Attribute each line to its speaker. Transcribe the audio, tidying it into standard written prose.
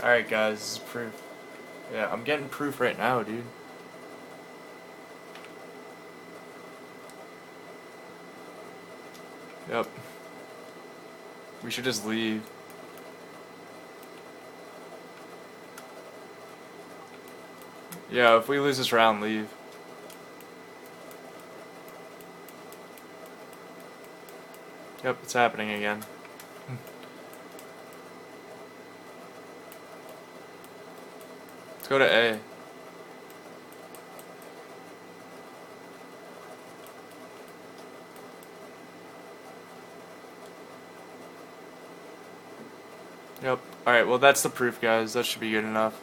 Speaker 1: Alright guys, this is proof. Yeah, I'm getting proof right now, dude. Yep. We should just leave. Yeah, if we lose this round, leave. Yep, it's happening again. Let's go to A. Yep. Alright, well that's the proof, guys. That should be good enough.